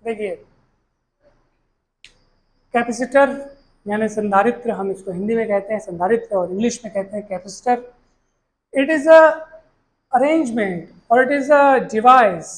देखिए, कैपेसिटर यानी संधारित्र, हम इसको हिंदी में कहते हैं संधारित्र और इंग्लिश में कहते हैं capacitor. It is a arrangement और इट इज़ अ डिवाइस,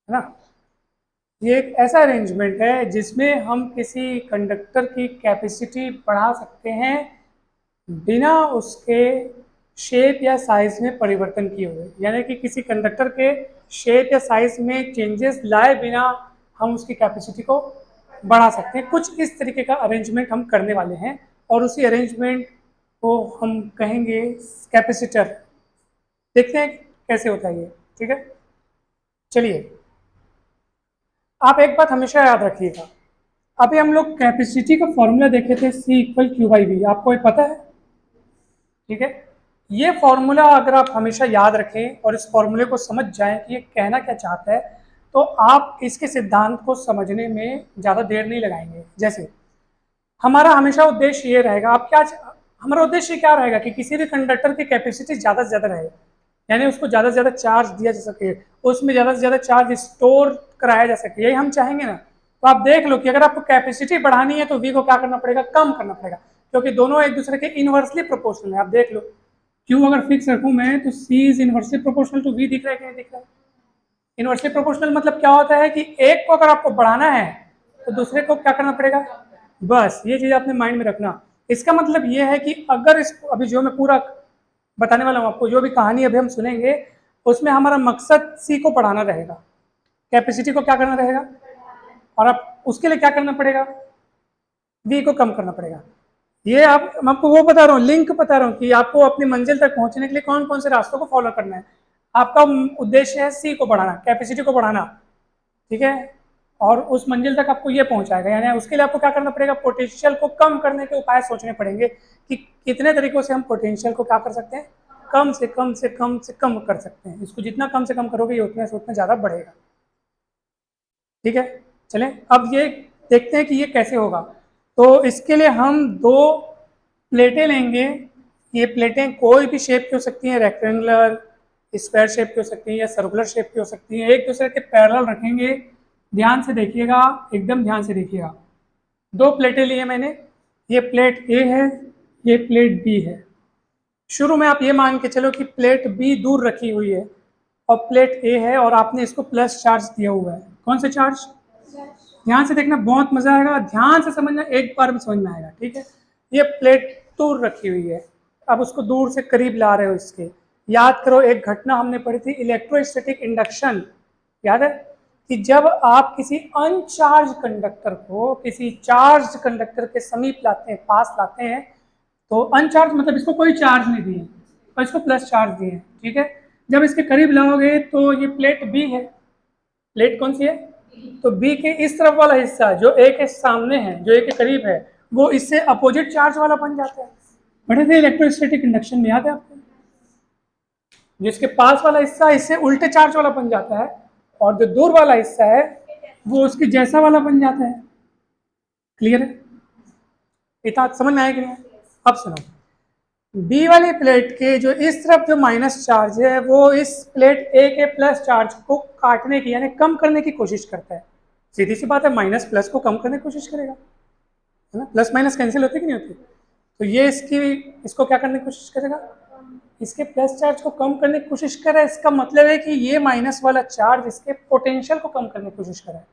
है ना। ये एक ऐसा अरेंजमेंट है जिसमें हम किसी कंडक्टर की कैपेसिटी बढ़ा सकते हैं बिना उसके शेप या साइज में परिवर्तन किए हुए। यानी कि किसी कंडक्टर के शेप या साइज में चेंजेस लाए बिना हम उसकी कैपेसिटी को बढ़ा सकते हैं। कुछ इस तरीके का अरेंजमेंट हम करने वाले हैं और उसी अरेंजमेंट को हम कहेंगे कैपेसिटर। देखते हैं कैसे होता है ये, ठीक है। चलिए, आप एक बात हमेशा याद रखिएगा, अभी हम लोग कैपेसिटी का फॉर्मूला देखे थे, C=Q/V, आपको ये पता है, ठीक है। ये फॉर्मूला अगर आप हमेशा याद रखें और इस फॉर्मूले को समझ जाएं कि ये कहना क्या चाहता है, तो आप इसके सिद्धांत को समझने में ज़्यादा देर नहीं लगाएंगे। जैसे हमारा हमेशा उद्देश्य ये रहेगा, आप क्या, हमारा उद्देश्य क्या रहेगा कि किसी भी कंडक्टर की कैपेसिटी ज़्यादा से ज़्यादा रहे, यानी उसको ज़्यादा से ज़्यादा चार्ज दिया जा सके, उसमें ज़्यादा से ज़्यादा चार्ज स्टोर कराया जा सके, यही हम चाहेंगे ना। तो आप देख लो कि अगर आपको कैपेसिटी बढ़ानी है तो V को क्या करना पड़ेगा, कम करना पड़ेगा, क्योंकि दोनों एक दूसरे के इनवर्सली प्रोपोर्शनल है। आप देख लो, Q अगर फिक्स रखूँ मैं तो C is inversely proportional to V, दिख रहा है कि नहीं दिख रहा है। इनवर्सली प्रोपोर्शनल मतलब क्या होता है कि एक को अगर आपको बढ़ाना है तो दूसरे को क्या करना पड़ेगा, बस ये चीज़ आपने माइंड में रखना। इसका मतलब ये है कि अगर इस अभी जो मैं पूरा बताने वाला हूँ आपको, जो भी कहानी अभी हम सुनेंगे उसमें हमारा मकसद C को बढ़ाना रहेगा, कैपेसिटी को क्या करना रहेगा, और अब उसके लिए क्या करना पड़ेगा, V को कम करना पड़ेगा। ये आप, मैं आपको वो बता रहा हूँ, लिंक बता रहा हूँ कि आपको अपनी मंजिल तक पहुंचने के लिए कौन कौन से रास्तों को फॉलो करना है। आपका उद्देश्य है C को बढ़ाना, कैपेसिटी को बढ़ाना, ठीक है, और उस मंजिल तक आपको ये पहुंचाएगा। यानी उसके लिए आपको क्या करना पड़ेगा, पोटेंशियल को कम करने के उपाय सोचने पड़ेंगे कि कितने तरीकों से हम पोटेंशियल को क्या कर सकते हैं, कम से कम से कम से कम कर सकते हैं। इसको जितना कम से कम करोगे ये उतना से उतना ज़्यादा बढ़ेगा, ठीक है। चलें अब ये देखते हैं कि ये कैसे होगा। तो इसके लिए हम दो प्लेटें लेंगे। ये प्लेटें कोई भी शेप की हो सकती हैं, रेक्टेंगुलर, स्क्वायर शेप की हो सकती है या सर्कुलर शेप की हो सकती है। एक दूसरे के पैरेलल रखेंगे, ध्यान से देखिएगा, एकदम ध्यान से देखिएगा। दो प्लेटें लिए मैंने, ये प्लेट ए है, ये प्लेट बी है। शुरू में आप ये मान के चलो कि प्लेट बी दूर रखी हुई है और प्लेट ए है और आपने इसको प्लस चार्ज दिया हुआ है। कौन सा चार्ज, ध्यान से देखना, बहुत मजा आएगा, ध्यान से समझना, एक बार में समझ में आएगा, ठीक है। ये प्लेट दूर रखी हुई है, अब उसको दूर से करीब ला रहे हो इसके। याद करो एक घटना हमने पढ़ी थी, इलेक्ट्रोस्टैटिक इंडक्शन, याद है कि जब आप किसी अनचार्ज कंडक्टर को किसी चार्ज कंडक्टर के समीप लाते हैं, पास लाते हैं, तो अनचार्ज मतलब इसको कोई चार्ज नहीं दिए और इसको प्लस चार्ज दिए, ठीक है। जब इसके करीब लाओगे तो ये प्लेट बी है, प्लेट कौन सी है, तो बी के इस तरफ वाला हिस्सा जो ए के सामने है, जो ए के करीब है, वो इससे अपोजिट चार्ज वाला बन जाता है। पढ़े थे इलेक्ट्रोस्टैटिक इंडक्शन में, याद है आपको, जिसके पास वाला हिस्सा इससे उल्टे चार्ज वाला बन जाता है और जो दूर वाला हिस्सा है वो उसके जैसा वाला बन जाता है। क्लियर है, इतना समझ में आया कि नहीं। अब सुनो, बी वाली प्लेट के जो इस तरफ जो माइनस चार्ज है वो इस प्लेट ए के प्लस चार्ज को काटने की यानी कम करने की कोशिश करता है। सीधी सी बात है, माइनस प्लस को कम करने की कोशिश करेगा, है ना, प्लस माइनस कैंसिल होती कि नहीं होती। तो ये इसको क्या करने की कोशिश करेगा, इसके प्लस चार्ज को कम करने की कोशिश कर रहा है। इसका मतलब है कि ये माइनस वाला चार्ज इसके पोटेंशियल को कम करने की कोशिश कर रहा है,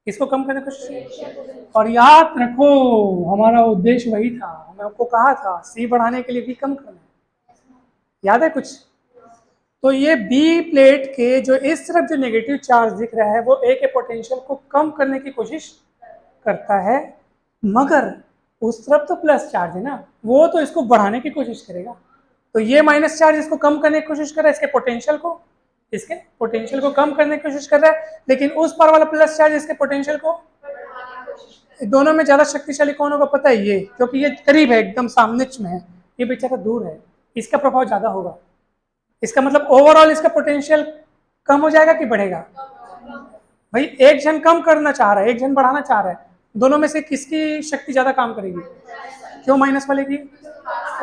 इसको कम करने की कोशिश। और याद रखो हमारा उद्देश्य वही था, हमने आपको कहा था C बढ़ाने के लिए V कम करना है, याद है कुछ। तो ये बी प्लेट के जो इस तरफ जो नेगेटिव चार्ज दिख रहा है वो A के पोटेंशियल को कम करने की कोशिश करता है, मगर उस तरफ तो प्लस चार्ज है ना, वो तो इसको बढ़ाने की कोशिश करेगा। तो ये माइनस चार्ज इसको कम करने की कोशिश कर रहा है, इसके पोटेंशियल को कम करने की कोशिश कर रहा है, लेकिन उस पार वाला प्लस चार्ज इसके पोटेंशियल को, दोनों में ज्यादा शक्तिशाली कौन होगा पता है, ये, क्योंकि ये करीब है, एकदम सामने में है, ये बेचारा दूर है, इसका प्रभाव ज्यादा होगा। इसका मतलब ओवरऑल इसका पोटेंशियल कम हो जाएगा कि बढ़ेगा। भाई एक जन कम करना चाह रहा है, एक जन बढ़ाना चाह रहा है, दोनों में से किसकी शक्ति ज्यादा काम करेगी, क्यों माइनस वाले की,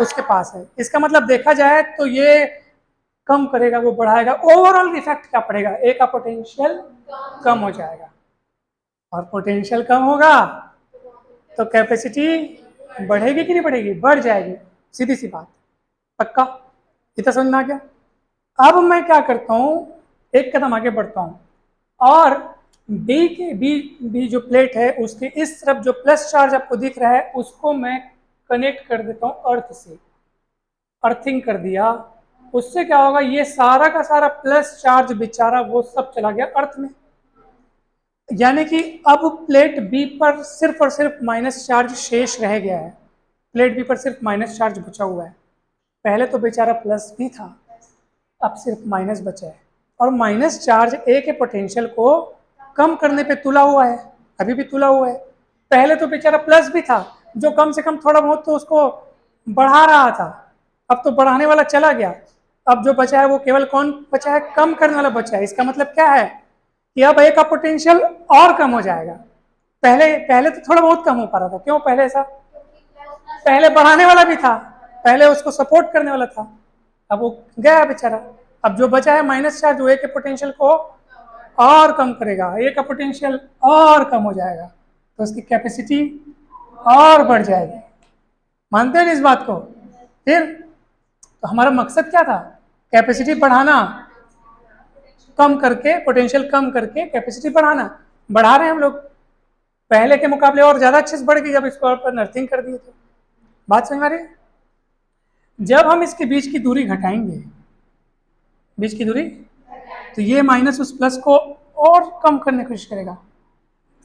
उसके पास है। इसका मतलब देखा जाए तो ये कम करेगा, वो बढ़ाएगा, ओवरऑल इफेक्ट क्या पड़ेगा, ए का पोटेंशियल कम हो जाएगा। और पोटेंशियल कम होगा तो कैपेसिटी बढ़ेगी कि नहीं बढ़ेगी? बढ़ जाएगी, सीधी सी बात। पक्का? इतना समझ में आ गया? अब मैं क्या करता हूँ, एक कदम आगे बढ़ता हूँ और बी जो प्लेट है उसके इस तरफ जो प्लस चार्ज आपको दिख रहा है उसको मैं कनेक्ट कर देता हूँ अर्थ से, अर्थिंग कर दिया। उससे क्या होगा, ये सारा का सारा प्लस चार्ज बेचारा वो सब चला गया अर्थ में, यानी कि अब प्लेट बी पर सिर्फ और सिर्फ माइनस चार्ज शेष रह गया है। प्लेट बी पर सिर्फ माइनस चार्ज बचा हुआ है। पहले तो बेचारा प्लस भी था, अब सिर्फ माइनस बचा है। और माइनस चार्ज ए के पोटेंशियल को कम करने पे तुला हुआ है, अभी भी तुला हुआ है। पहले तो बेचारा प्लस भी था, जो कम से कम थोड़ा बहुत तो उसको बढ़ा रहा था, अब तो बढ़ाने वाला चला गया। अब जो बचा है वो केवल कौन बचा है? कम करने वाला बचा है। इसका मतलब क्या है कि अब ए का पोटेंशियल और कम हो जाएगा। पहले तो थोड़ा बहुत कम हो पा रहा था। क्यों पहले ऐसा? पहले बढ़ाने वाला भी था, पहले उसको सपोर्ट करने वाला था, अब वो गया बेचारा। अब जो बचा है माइनस चार्ज, वो ए के पोटेंशियल को और कम करेगा, ए का पोटेंशियल और कम हो जाएगा, तो उसकी कैपेसिटी और बढ़ जाएगी। मानते हैं इस बात को? फिर तो हमारा मकसद क्या था? कैपेसिटी बढ़ाना, कम करके पोटेंशियल कम करके कैपेसिटी बढ़ाना। बढ़ा रहे हैं हम लोग, पहले के मुकाबले और ज्यादा अच्छे से बढ़ गई जब इसको पर नर्थिंग कर दिए। तो बात समझ आ रही है? जब हम इसके बीच की दूरी घटाएंगे, बीच की दूरी, तो ये माइनस उस प्लस को और कम करने की कोशिश करेगा,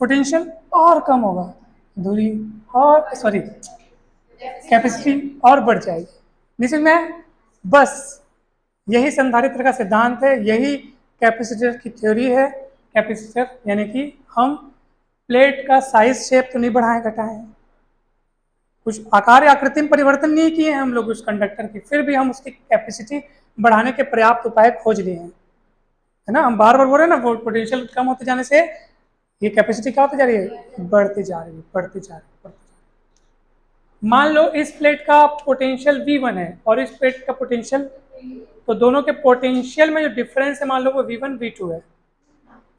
पोटेंशियल और कम होगा, दूरी और सॉरी कैपेसिटी और बढ़ जाएगी। निश्चित में बस यही संधारित्र का सिद्धांत है, यही कैपेसिटर की थ्योरी है। कैपेसिटर यानी कि हम प्लेट का साइज शेप तो नहीं बढ़ाए घटाए, कुछ आकार या आकृति में परिवर्तन नहीं किए हैं हम लोग उस कंडक्टर की, फिर भी हम उसकी कैपेसिटी बढ़ाने के पर्याप्त उपाय खोज लिए हैं, है ना। हम बार बार बोल रहे हैं ना, पोटेंशियल कम होते जाने से ये कैपेसिटी क्या होती जा रही है? बढ़ती जा रही है, बढ़ती जा रही है, बढ़ती जा रही है। मान लो इस प्लेट का पोटेंशियल V1 है और इस प्लेट का पोटेंशियल, तो दोनों के पोटेंशियल में जो डिफरेंस है मान लो वो V1 V2 है।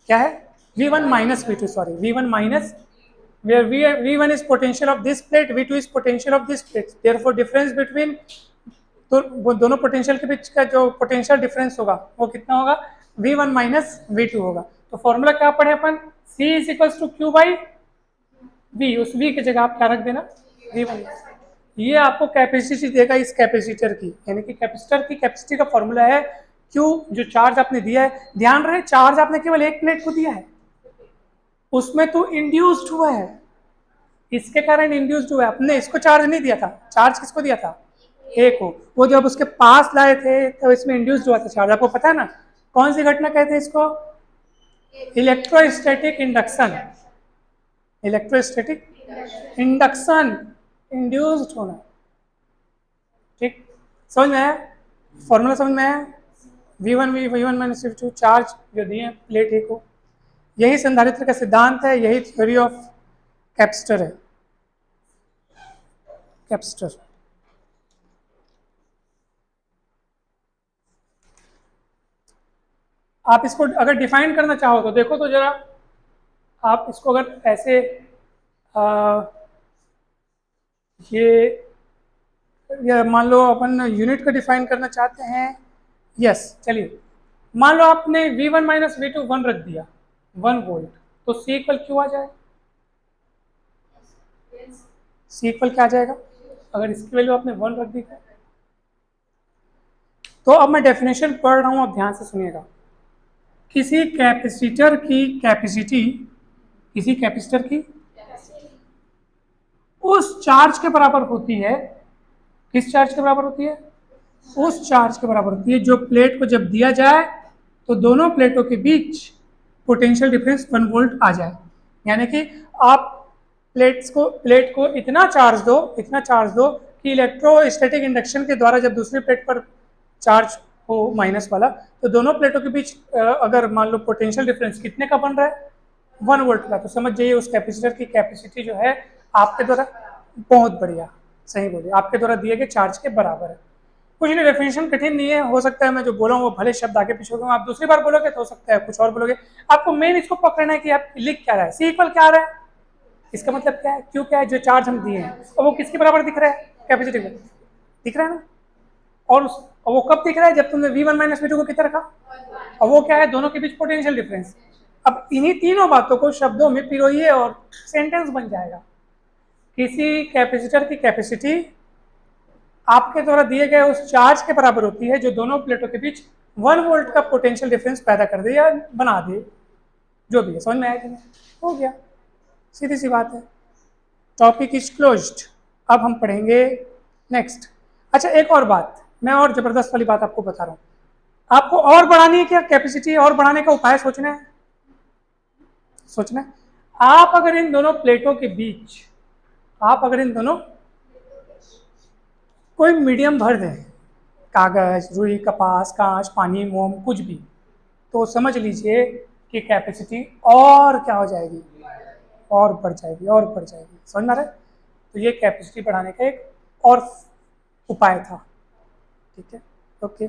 क्या है? V1 minus V2, sorry V1 minus, where V1 is potential of this plate, V2 is potential of this plate. Therefore difference between तो दोनों पोटेंशियल के बीच का जो पोटेंशियल डिफरेंस होगा वो कितना होगा? V1 माइनस V2 होगा। तो फॉर्मूला क्या पढ़े अपन? C is equal to Q by V। उस V की जगह आप क्या रख देना? V1। ये आपको कैपेसिटी देगा इस कैपेसिटर की, यानी कि कैपेसिटर की कैपेसिटी का फॉर्मूला है Q, जो चार्ज आपने दिया है। ध्यान रहे चार्ज आपने केवल एक प्लेट को दिया है, उसमें तो इंड्यूस्ड हुआ है, इसके कारण इंड्यूस्ड हुआ है। अपने इसको चार्ज नहीं दिया था, चार्ज किसको दिया था? ए को। वो जब उसके पास लाए थे तब इसमें इंड्यूस्ड हुआ था चार्ज। आपको पता है ना कौन सी घटना कहते हैं इसको? Electrostatic induction. Electrostatic induction, induced होना। ठीक, समझ में आया? फॉर्मूला समझ में आया? V1 माइनस V2 चार्ज जो दिए प्लेट ए को, यही संधारित्र का सिद्धांत है, यही थ्योरी ऑफ कैपेसिटर है। कैपेसिटर आप इसको अगर डिफाइन करना चाहो तो देखो तो जरा, आप इसको अगर ऐसे ये मान लो अपन यूनिट को डिफाइन करना चाहते हैं। यस, चलिए मान लो आपने V1 माइनस V2 1 रख दिया, 1 वोल्ट, तो C इक्वल क्यों आ जाए? C इक्वल क्या आ जाएगा अगर इसकी वैल्यू आपने 1 रख दी? तो अब मैं डेफिनेशन पढ़ रहा हूं, अब ध्यान से सुनिएगा। किसी कैपेसिटर की कैपेसिटी, किसी कैपेसिटर की उस चार्ज के बराबर होती है। किस चार्ज के बराबर होती है? उस चार्ज के बराबर होती है जो प्लेट को जब दिया जाए तो दोनों प्लेटों के बीच पोटेंशियल डिफरेंस 1 वोल्ट आ जाए। यानी कि आप प्लेट को इतना चार्ज दो कि इलेक्ट्रोस्टैटिक इंडक्शन के द्वारा जब दूसरी प्लेट पर चार्ज हो माइनस वाला, तो दोनों प्लेटों के बीच अगर मान लो पोटेंशियल डिफरेंस कितने का बन रहा है? 1 वोल्ट का, तो समझ जाइए उस कैपेसिटर की कैपेसिटी जो है आपके द्वारा, बहुत बढ़िया सही बोलिए, आपके द्वारा दिए गए चार्ज के बराबर है। कुछ नहीं, डेफिनेशन कठिन नहीं है, हो सकता है मैं जो बोला हूँ वो भले शब्द आगे पीछे हो गए, आप दूसरी बार बोलोगे तो हो सकता है कुछ और बोलोगे। आपको मेन इसको पकड़ना है कि आप लिख क्या रहा है, सी इक्वल क्या आ रहा है, इसका मतलब क्या है, क्यों क्या है, जो चार्ज हम दिए हैं और वो किसके बराबर दिख रहा है, कैपेसिटी में दिख रहा है ना। और वो कब दिख रहा है, जब तुमने V1 माइनस V2 को कितना रखा, और वो क्या है, दोनों के बीच पोटेंशियल डिफरेंस। अब इन्हीं तीनों बातों को शब्दों में पिरोइए और सेंटेंस बन जाएगा। किसी कैपेसिटर की कैपेसिटी आपके द्वारा दिए गए उस चार्ज के बराबर होती है जो दोनों प्लेटों के बीच 1 वोल्ट का पोटेंशियल डिफरेंस पैदा कर दे या बना दे, जो भी है। समझ में आया कि नहीं, हो गया, सीधी सी बात है। Topic is closed. अब हम पढ़ेंगे नेक्स्ट। अच्छा एक और बात, मैं और जबरदस्त वाली बात आपको बता रहा हूँ, आपको और बढ़ानी है क्या कैपेसिटी, और बढ़ाने का उपाय सोचना है, सोचना है। आप अगर इन दोनों प्लेटों के बीच, आप अगर इन दोनों कोई मीडियम भर दें, कागज, रुई, कपास, कांच, पानी, मोम, कुछ भी, तो समझ लीजिए कि कैपेसिटी और क्या हो जाएगी, और बढ़ जाएगी, और बढ़ जाएगी। समझ में आ रहा है। तो ये कैपेसिटी बढ़ाने का एक और उपाय था। ठीक है, ओके।